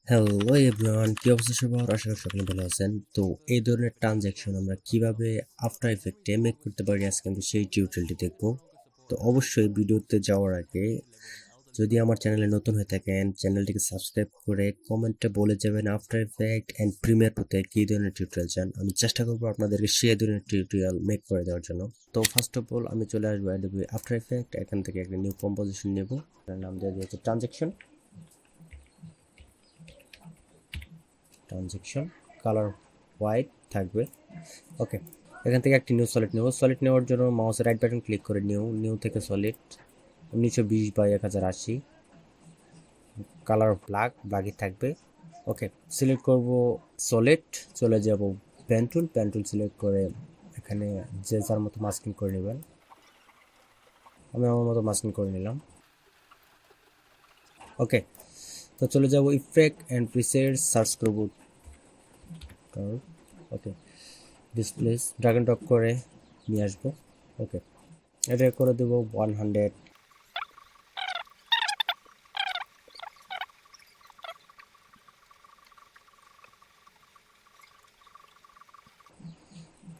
Hello everyone, কি অবস্থা সবার? আশা করি সকলে ভালো আছেন। তো এই ধরনের ট্রানজ্যাকশন আমরা কিভাবে আফটার ইফেক্টে মেক করতে পারি আজকে আমি সেই টিউটোরিয়ালটি দেখব। তো অবশ্যই ভিডিওতে যাওয়ার আগে যদি আমার চ্যানেলে নতুন হয়ে থাকেন চ্যানেলটিকে সাবস্ক্রাইব করে কমেন্টে বলে যাবেন আফটার ইফেক্ট অ্যান্ড প্রিমিয়ার প্রোতে কী ধরনের টিউটোরিয়াল চান। আমি চেষ্টা করবো আপনাদেরকে সেই ধরনের টিউটোরিয়াল মেক করে দেওয়ার জন্য। তো ফার্স্ট অফ অল আমি চলে আসবো অ্যাডোবি আফটার ইফেক্ট। এখান থেকে একটা নিউ কম্পোজিশন নেব, নাম দিয়ে দিয়েছে ট্রানজ্যাকশন। কালার হোয়াইট থাকবে। ওকে, এখান থেকে একটি নিউ সলিড নেব। সলিড নেওয়ার জন্য মাউসের রাইট বাটন ক্লিক করে নিউ থেকে সলিড 1920 বাই 1080, কালার ব্ল্যাকই থাকবে। ওকে, সিলেক্ট করব সলিড, চলে যাব পেন টুল সিলেক্ট করে এখানে যে যার মতো মাস্কিং করে নেবেন। আমি আমার মতো মাস্কিং করে নিলাম। ওকে, তো চলে যাব ইফেক্ট অ্যান্ড প্রিসেট, সার্চ করব ওকে, ডিসপ্লেস ড্র্যাগ অ্যান্ড ড্রপ করে নিয়ে আসবো। ওকে, এটা করে দেবো 100।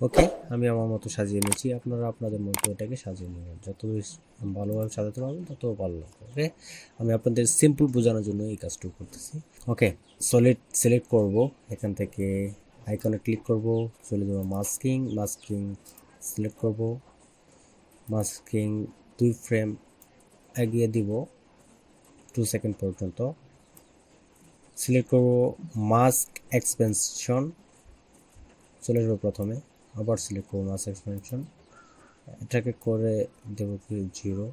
ওকে, আমি আমার মতো সাজিয়ে নিয়েছি। আপনারা আপনাদের মতো এটাকে সাজিয়ে নেবেন, যত ভালোভাবে সাজাতে পারবেন তত ভালো লাগবে। ওকে, আমি আপনাদের সিম্পল বোঝানোর জন্য এই কাজটুকু করতেছি। ওকে, সলিড সিলেক্ট করব, এখান থেকে আইকনে ক্লিক করব, চলে যাব মাস্কিং সিলেক্ট করব, মাস্কিং 2 ফ্রেম এগিয়ে দিব 2 সেকেন্ড পর্যন্ত। সিলেক্ট করব মাস্ক এক্সপেনশন, চলে যাবো প্রথমে, আবার সিলেক্ট করবো মাস্ক এক্সপেনশন, এটাকে করে দেব কি 0,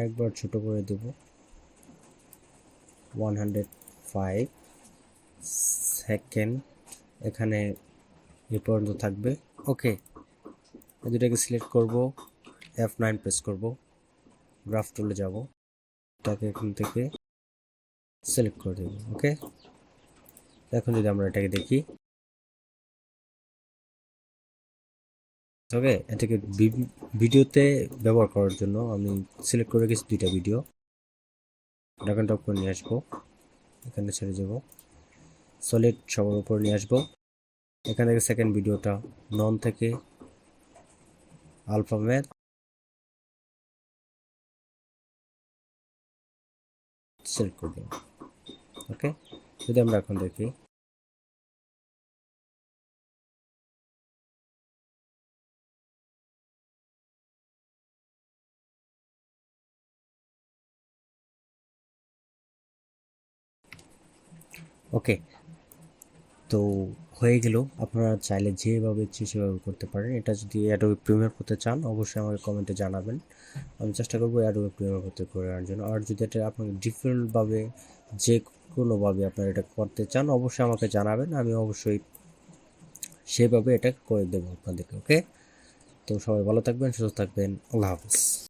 একবার ছোট করে দেব 105 সেকেন্ড, এখানে এ পর্যন্ত থাকবে। ওকে, দুটাকে সিলেক্ট করব, F9 প্রেস করব, গ্রাফ টুলে যাব, এটাকে এখান থেকে সিলেক্ট করে দেব। ওকে, এখন যদি আমরা এটাকে দেখি, ওকে, এটাকে ভিডিওতে ব্যবহার করার জন্য আমি সিলেক্ট করে রেখেছি 2টা ভিডিও, ড্র্যাগ অ্যান্ড ড্রপ করে নিয়ে আসবো, এখানে ছেড়ে যাব, সলিড সবার উপর নিয়ে আসবো। এখান থেকে সেকেন্ড ভিডিওটা নন থেকে আলফাবেট সিলেক্ট করে দেব। ওকে, যদি আমরা এখন দেখি, ওকে, তো হয়ে গেল। আপনারা চাইলে যেভাবে ইচ্ছে সেভাবে করতে পারেন। এটা যদি অ্যাডোবি প্রিমিয়ার করতে চান অবশ্যই আমাকে কমেন্টে জানাবেন, আমি চেষ্টা করবো অ্যাডোবি প্রিমিয়ার করতে করার জন্য। আর যদি এটা আপনাকে ডিফারেন্টভাবে যে কোনোভাবে আপনারা এটা করতে চান অবশ্যই আমাকে জানাবেন, আমি অবশ্যই সেভাবে এটা করে দেবো আপনাদেরকে। ওকে, তো সবাই ভালো থাকবেন, সুস্থ থাকবেন, আল্লাহ হাফিজ।